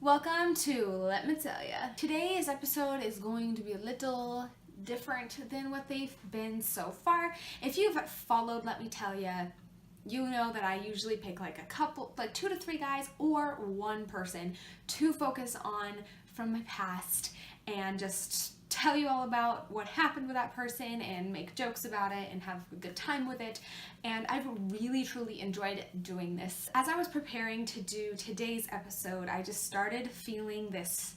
Welcome to Let Me Tell Ya. Today's episode is going to be a little different than what they've been so far. If you've followed Let Me Tell Ya, you know that I usually pick like a couple, like 2 to 3 guys or one person to focus on from my past and just tell you all about what happened with that person and make jokes about it and have a good time with it. And I've really truly enjoyed doing this. As I was preparing to do today's episode, I just started feeling this,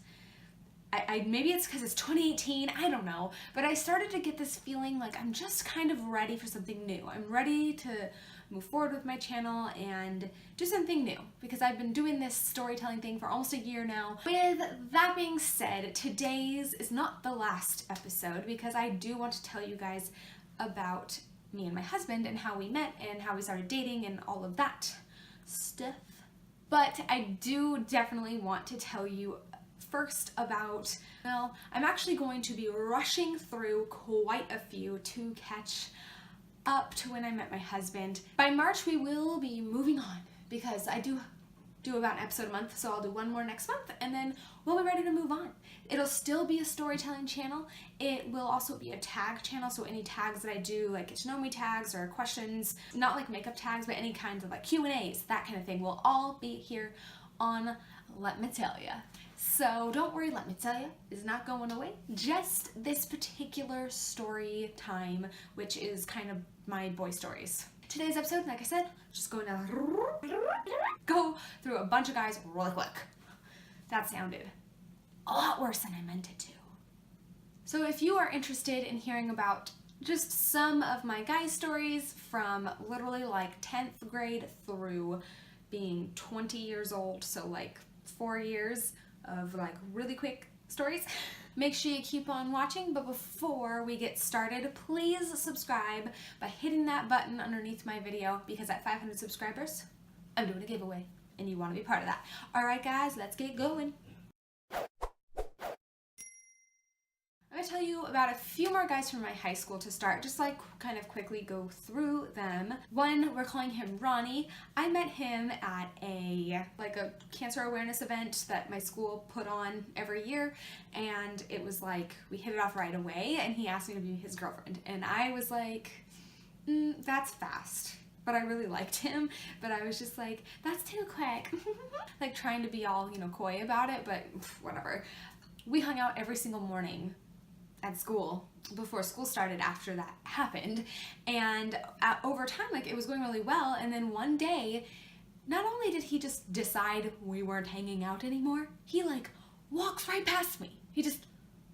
maybe it's because it's 2018, I don't know, but I started to get this feeling like I'm just kind of ready for something new. I'm ready to move forward with my channel and do something new because I've been doing this storytelling thing for almost a year now. With that being said, today's is not the last episode because I do want to tell you guys about me and my husband and how we met and how we started dating and all of that stuff. But I do definitely want to tell you first about, well, I'm actually going to be rushing through quite a few to catch up to when I met my husband. By March we will be moving on because I do about an episode a month, so I'll do one more next month and then we'll be ready to move on. It'll still be a storytelling channel. It will also be a tag channel, so any tags that I do, like get to know me tags or questions, not like makeup tags, but any kinds of like Q&As, that kind of thing, will all be here on Let Me Tell Ya. So don't worry, Let Me Tell Ya is not going away. Just this particular story time, which is kind of my boy stories. Today's episode, like I said, just going to go through a bunch of guys really quick. That sounded a lot worse than I meant it to. So if you are interested in hearing about just some of my guy stories from literally like 10th grade through being 20 years old, so like 4 years of like really quick stories, make sure you keep on watching. But before we get started, please subscribe by hitting that button underneath my video because at 500 subscribers, I'm doing a giveaway and you want to be part of that. Alright guys, let's get going. I'm going to tell you about a few more guys from my high school to start, just like kind of quickly go through them. One, we're calling him Ronnie. I met him at a cancer awareness event that my school put on every year, and it was like we hit it off right away and he asked me to be his girlfriend and I was like, that's fast. But I really liked him, but I was just like, that's too quick. Like trying to be all, coy about it, but whatever. We hung out every single morning at school before school started after that happened, and over time, like, it was going really well. And then one day, not only did he just decide we weren't hanging out anymore, he like walks right past me. He just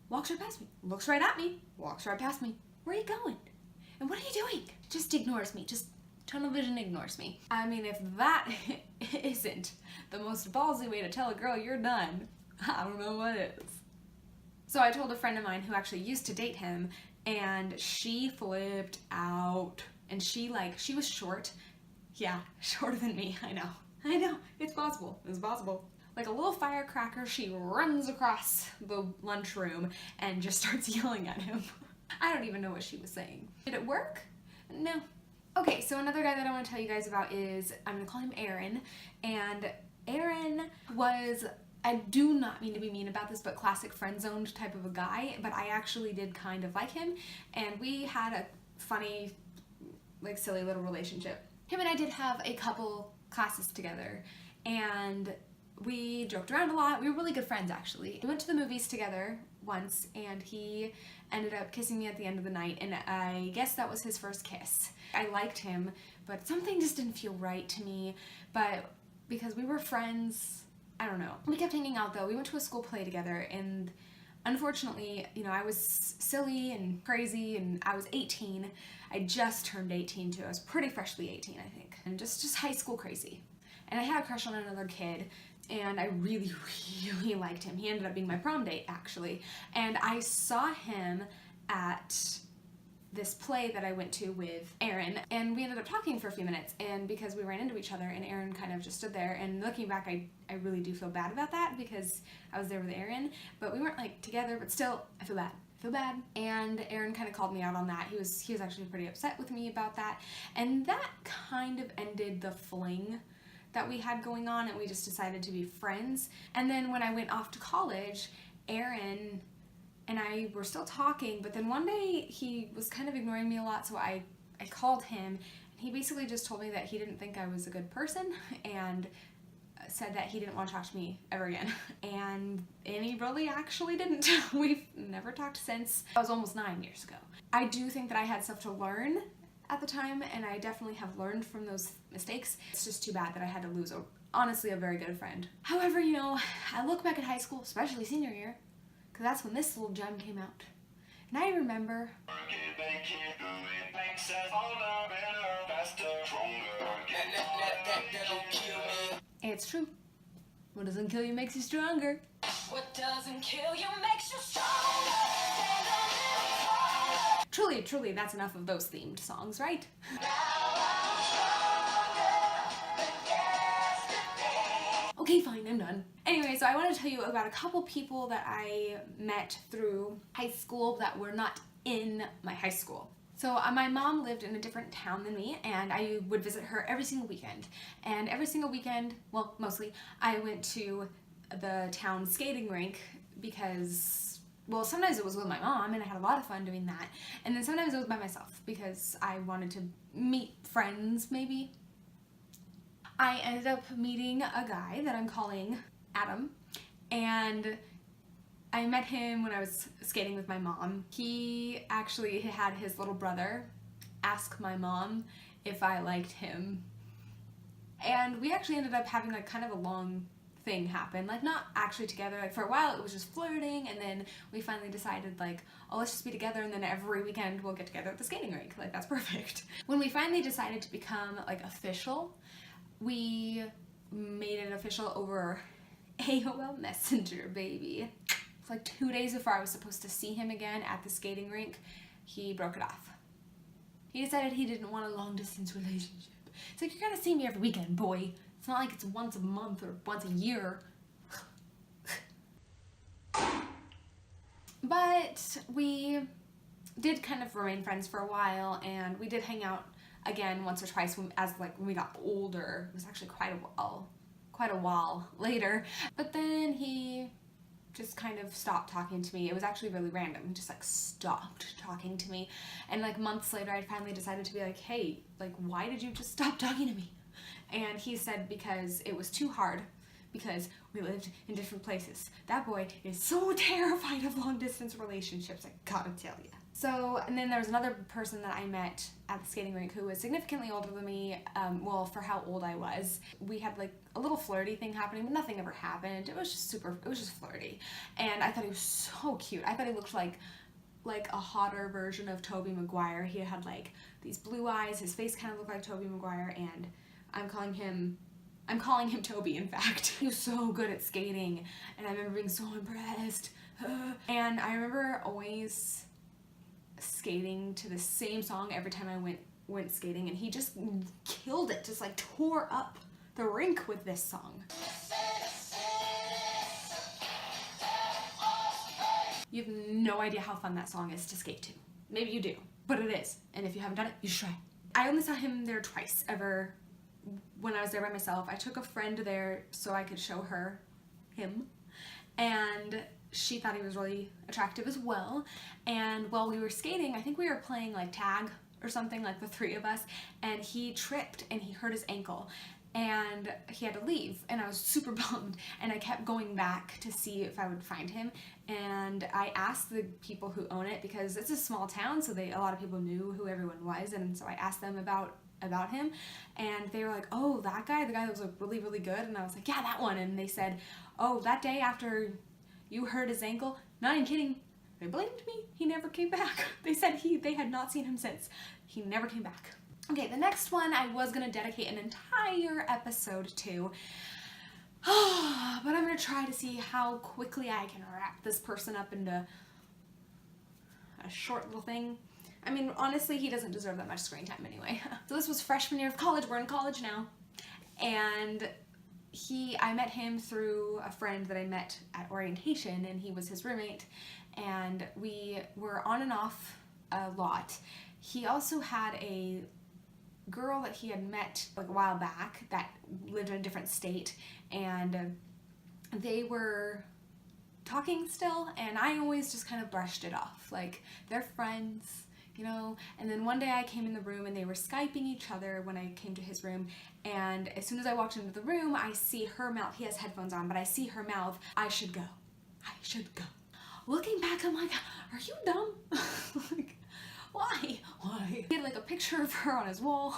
walks right past me, looks right at me, walks right past me. Where are you going? And what are you doing? Just ignores me, just tunnel vision ignores me. I mean, if that isn't the most ballsy way to tell a girl you're done, I don't know what is. So I told a friend of mine who actually used to date him, and she flipped out. And she was short. Yeah, shorter than me, I know, it's possible, Like a little firecracker, she runs across the lunchroom and just starts yelling at him. I don't even know what she was saying. Did it work? No. Okay, so another guy that I want to tell you guys about is, I'm going to call him Aaron, and Aaron was, I do not mean to be mean about this, but classic friend-zoned type of a guy, but I actually did kind of like him, and we had a funny, like, silly little relationship. Him and I did have a couple classes together, and we joked around a lot. We were really good friends, actually. We went to the movies together once, and he ended up kissing me at the end of the night, and I guess that was his first kiss. I liked him, but something just didn't feel right to me, but because we were friends, I don't know. We kept hanging out though. We went to a school play together, and unfortunately, I was silly and crazy, and I was 18. I just turned 18 too. I was pretty freshly 18, I think. And just high school crazy. And I had a crush on another kid, and I really, really liked him. He ended up being my prom date, actually. And I saw him at this play that I went to with Aaron, and we ended up talking for a few minutes, and because we ran into each other, and Aaron kind of just stood there, and looking back, I really do feel bad about that because I was there with Aaron, but we weren't like together, but still, I feel bad. And Aaron kind of called me out on that. He was actually pretty upset with me about that, and that kind of ended the fling that we had going on, and we just decided to be friends. And then when I went off to college, Aaron and I were still talking, but then one day he was kind of ignoring me a lot, so I called him, and he basically just told me that he didn't think I was a good person, and said that he didn't want to talk to me ever again. And he really actually didn't. We've never talked since. That was almost 9 years ago. I do think that I had stuff to learn at the time, and I definitely have learned from those mistakes. It's just too bad that I had to lose, honestly, a very good friend. However, you know, I look back at high school, especially senior year, because that's when this little gem came out. And I remember... It's true. What doesn't kill you makes you stronger. What doesn't kill you makes you stronger. Truly, truly, that's enough of those themed songs, right? Okay, fine, I'm done. Anyway, so I want to tell you about a couple people that I met through high school that were not in my high school. So my mom lived in a different town than me, and I would visit her every single weekend. And every single weekend, well, mostly, I went to the town skating rink because, well, sometimes it was with my mom, and I had a lot of fun doing that. And then sometimes it was by myself because I wanted to meet friends, maybe. I ended up meeting a guy that I'm calling Adam, and I met him when I was skating with my mom. He actually had his little brother ask my mom if I liked him. And we actually ended up having like kind of a long thing happen. Like not actually together. Like for a while it was just flirting, and then we finally decided like, oh, let's just be together, and then every weekend we'll get together at the skating rink. Like that's perfect. When we finally decided to become like official, we made it official over AOL Messenger, baby. Like 2 days before I was supposed to see him again at the skating rink, he broke it off. He decided he didn't want a long distance relationship. It's like, you're gonna see me every weekend, boy. It's not like it's once a month or once a year. But we did kind of remain friends for a while, and we did hang out again once or twice when we got older. It was actually quite a while later. But then he just kind of stopped talking to me. It was actually really random. He just like stopped talking to me. And like months later, I finally decided to be like, hey, like why did you just stop talking to me? And he said because it was too hard, because we lived in different places. That boy is so terrified of long distance relationships, I gotta tell you. So, and then there was another person that I met at the skating rink who was significantly older than me, well, for how old I was. We had like a little flirty thing happening, but nothing ever happened. It was just flirty. And I thought he was so cute. I thought he looked like a hotter version of Toby Maguire. He had like these blue eyes, his face kind of looked like Toby Maguire, and I'm calling him Toby, in fact. He was so good at skating, and I remember being so impressed. And I remember always skating to the same song every time I went skating, and he just killed it, just like tore up the rink with this song. You have no idea how fun that song is to skate to. Maybe you do, but it is, and if you haven't done it, you should try. I only saw him there twice ever when I was there by myself. I took a friend there so I could show her him, and she thought he was really attractive as well. And while we were skating, I think we were playing like tag or something, like the three of us, and he tripped and he hurt his ankle, and he had to leave, and I was super bummed, and I kept going back to see if I would find him. And I asked the people who own it, because it's a small town, so a lot of people knew who everyone was, and so I asked them about him, and they were like, oh, that guy, the guy that was like really, really good. And I was like, yeah, that one. And they said, oh, that day after you hurt his ankle, not even kidding, they blamed me. He never came back. They said they had not seen him since. He never came back. Okay, the next one I was gonna dedicate an entire episode to, but I'm gonna try to see how quickly I can wrap this person up into a short little thing. I mean, honestly, he doesn't deserve that much screen time anyway. So this was freshman year of college. We're in college now. And I met him through a friend that I met at orientation, and he was his roommate, and we were on and off a lot. He also had a girl that he had met like a while back that lived in a different state, and they were talking still, and I always just kind of brushed it off, like they're friends, you know. And then one day I came in the room and they were Skyping each other when I came to his room, and as soon as I walked into the room, I see her mouth. He has headphones on, but I see her mouth, I should go. Looking back, I'm like, are you dumb? Like, why? He had like a picture of her on his wall.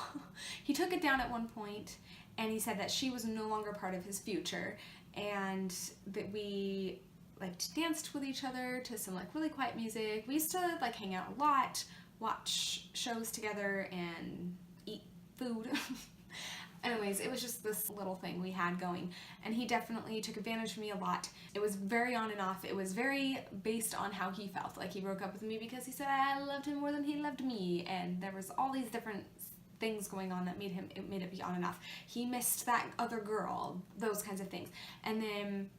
He took it down at one point, and he said that she was no longer part of his future, and that we like danced with each other to some like really quiet music. We used to like hang out a lot, watch shows together, and eat food. Anyways, it was just this little thing we had going, and he definitely took advantage of me a lot. It was very on and off. It was very based on how he felt. Like, he broke up with me because he said I loved him more than he loved me, and there was all these different things going on that made it be on and off. He missed that other girl, those kinds of things. And then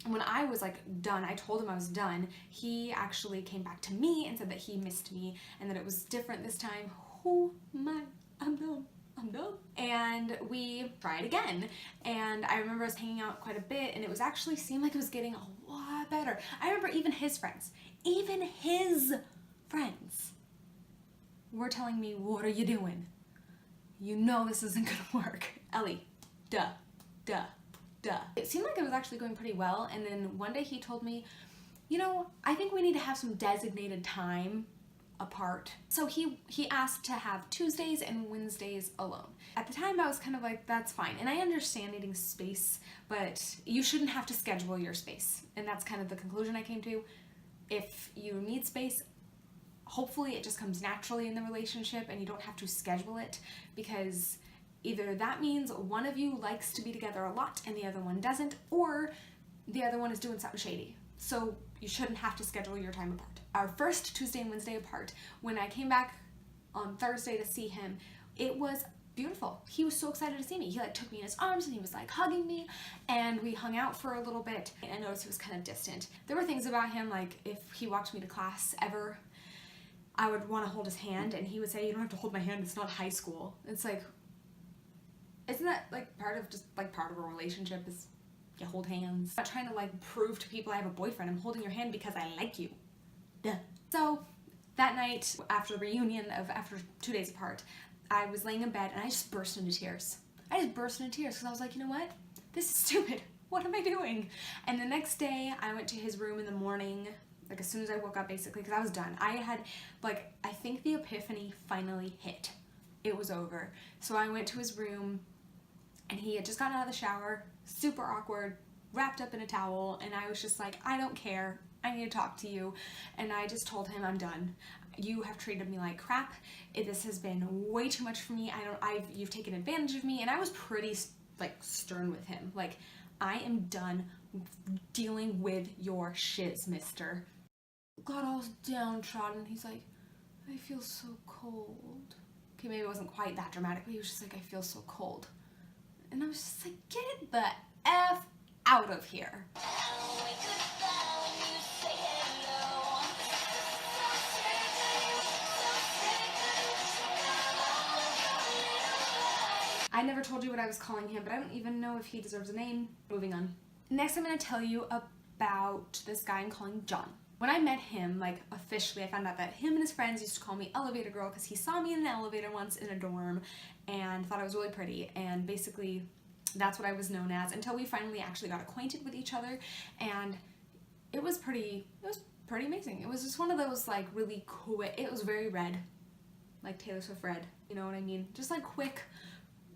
when I was like done, I told him I was done, he actually came back to me and said that he missed me and that it was different this time. Oh my, I'm done. And we tried again, and I remember us hanging out quite a bit, and it was actually seemed like it was getting a lot better. I remember even his friends were telling me, what are you doing? You know this isn't gonna work. Ellie, duh. It seemed like it was actually going pretty well, and then one day he told me, you know, I think we need to have some designated time apart. So he asked to have Tuesdays and Wednesdays alone. At the time I was kind of like, that's fine, and I understand needing space, but you shouldn't have to schedule your space, and that's kind of the conclusion I came to. If you need space, hopefully it just comes naturally in the relationship and you don't have to schedule it, because either that means one of you likes to be together a lot and the other one doesn't, or the other one is doing something shady. So you shouldn't have to schedule your time apart. Our first Tuesday and Wednesday apart, when I came back on Thursday to see him, it was beautiful. He was so excited to see me. He like took me in his arms and he was like hugging me, and we hung out for a little bit. And I noticed he was kind of distant. There were things about him, like if he walked me to class ever, I would want to hold his hand and he would say, you don't have to hold my hand, it's not high school. It's like, isn't that like part of a relationship is you hold hands? I'm not trying to like prove to people I have a boyfriend. I'm holding your hand because I like you. Duh. So that night after the reunion after 2 days apart, I was laying in bed and I just burst into tears. Because I was like, you know what? This is stupid. What am I doing? And the next day I went to his room in the morning, like as soon as I woke up basically, because I was done. I had like, I think the epiphany finally hit. It was over. So I went to his room and he had just gotten out of the shower, super awkward, wrapped up in a towel, and I was just like, I don't care. I need to talk to you. And I just told him, I'm done. You have treated me like crap. This has been way too much for me. You've taken advantage of me. And I was pretty like stern with him. Like, I am done dealing with your shiz, mister. Got all downtrodden. He's like, I feel so cold. Okay, maybe it wasn't quite that dramatic, but he was just like, I feel so cold. And I was just like, get the F out of here. I never told you what I was calling him, but I don't even know if he deserves a name. Moving on. Next, I'm going to tell you about this guy I'm calling John. When I met him, like officially, I found out that him and his friends used to call me Elevator Girl because he saw me in an elevator once in a dorm and thought I was really pretty, and basically that's what I was known as until we finally actually got acquainted with each other, and it was pretty amazing. It was just one of those like really quick, it was very red, like Taylor Swift red, you know what I mean? Just like quick,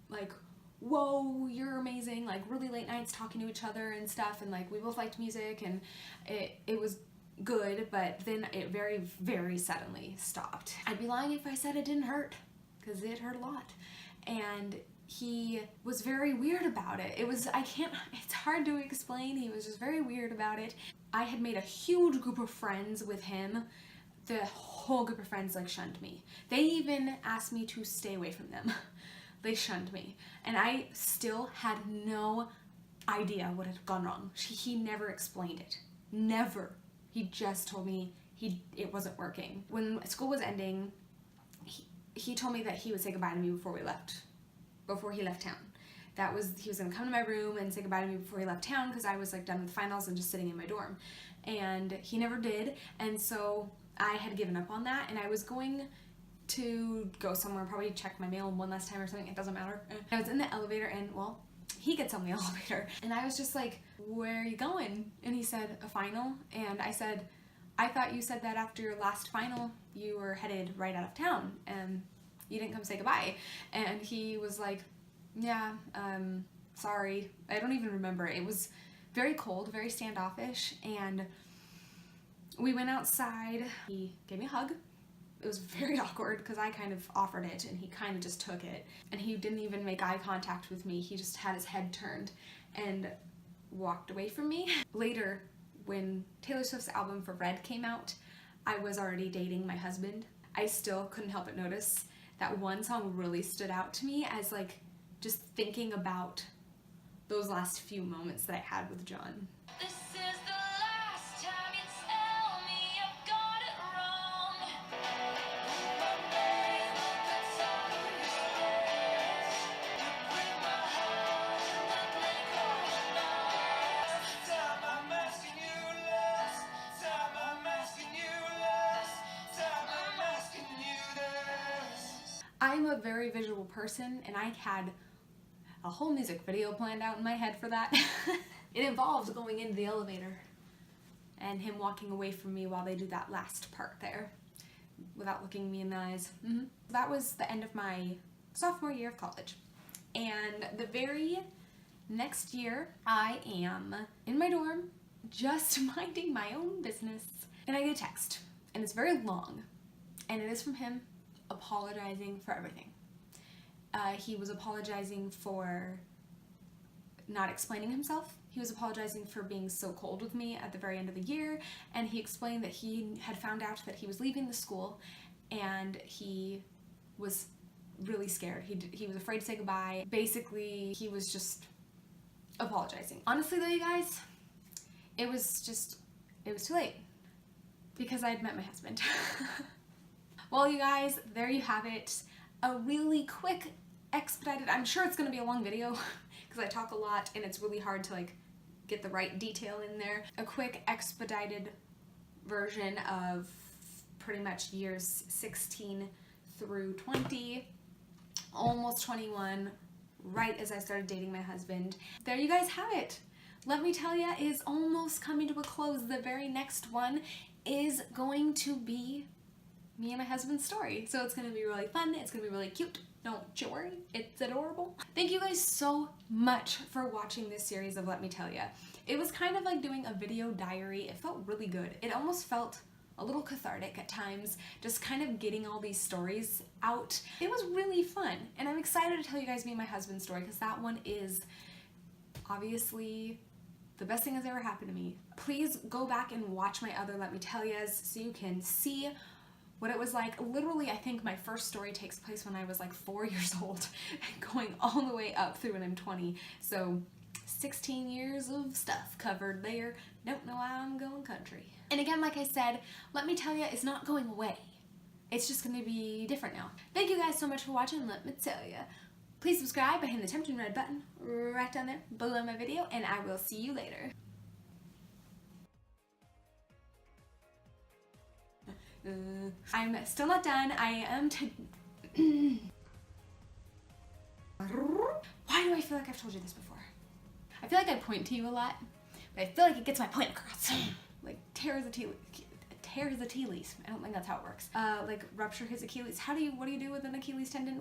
like, whoa, you're amazing, like really late nights talking to each other and stuff, and like we both liked music, and it was good, but then it very, very suddenly stopped. I'd be lying if I said it didn't hurt, because it hurt a lot. And he was very weird about it. It's hard to explain. He was just very weird about it. I had made a huge group of friends with him. The whole group of friends like shunned me. They even asked me to stay away from them. They shunned me. And I still had no idea what had gone wrong. He never explained it. Never. He just told me it wasn't working. When school was ending, he told me that he would say goodbye to me before he left town. He was gonna come to my room and say goodbye to me before he left town because I was like done with finals and just sitting in my dorm. And he never did, and so I had given up on that, and I was going to go somewhere, probably check my mail one last time or something, it doesn't matter. I was in the elevator and, well, he gets on the elevator, and I was just like, where are you going? And he said, a final, and I said, I thought you said that after your last final you were headed right out of town and you didn't come say goodbye. And he was like, yeah, sorry. I don't even remember. It was very cold, very standoffish, and we went outside. He gave me a hug. It was very awkward because I kind of offered it and he kind of just took it. And he didn't even make eye contact with me. He just had his head turned and walked away from me. Later, when Taylor Swift's album for Red came out, I was already dating my husband. I still couldn't help but notice that one song really stood out to me as like just thinking about those last few moments that I had with John. This is the last time you tell me I've got it wrong. My name, that's all you say. You break my heart and then make all night. Time I'm asking you less. Time I'm asking you less. Time I'm asking you this. I'm a very visual person, and I had a whole music video planned out in my head for that. It involved going into the elevator and him walking away from me while they do that last part there without looking me in the eyes. That was the end of my sophomore year of college. And the very next year, I am in my dorm just minding my own business, and I get a text, and it's very long, and it is from him apologizing for everything. He was apologizing for not explaining himself. He was apologizing for being so cold with me at the very end of the year, and he explained that he had found out that he was leaving the school and he was really scared. He was afraid to say goodbye. Basically, he was just apologizing. Honestly though, you guys, it was too late because I had met my husband. Well, you guys, there you have it. A really quick, expedited, I'm sure it's going to be a long video because I talk a lot and it's really hard to like get the right detail in there. A quick, expedited version of pretty much years 16 through 20, almost 21, right as I started dating my husband. There you guys have it. Let me tell you, is almost coming to a close. The very next one is going to be me and my husband's story. So it's gonna be really fun, it's gonna be really cute. Don't you worry, it's adorable. Thank you guys so much for watching this series of Let Me Tell Ya. It was kind of like doing a video diary. It felt really good. It almost felt a little cathartic at times, just kind of getting all these stories out. It was really fun, and I'm excited to tell you guys me and my husband's story because that one is obviously the best thing that's ever happened to me. Please go back and watch my other Let Me Tell Ya's so you can see what it was like. Literally, I think my first story takes place when I was like 4 years old, going all the way up through when I'm 20. So 16 years of stuff covered there. Don't know how I'm going country. And again, like I said, Let Me Tell Ya is not going away. It's just gonna be different now. Thank you guys so much for watching Let Me Tell Ya. Please subscribe by hitting the tempting red button right down there below my video, and I will see you later. I'm still not done. I am Why do I feel like I've told you this before? I feel like I point to you a lot, but I feel like it gets my point across. Like tear the tea leaves. I don't think that's how it works. Like rupture his Achilles. What do you do with an Achilles tendon?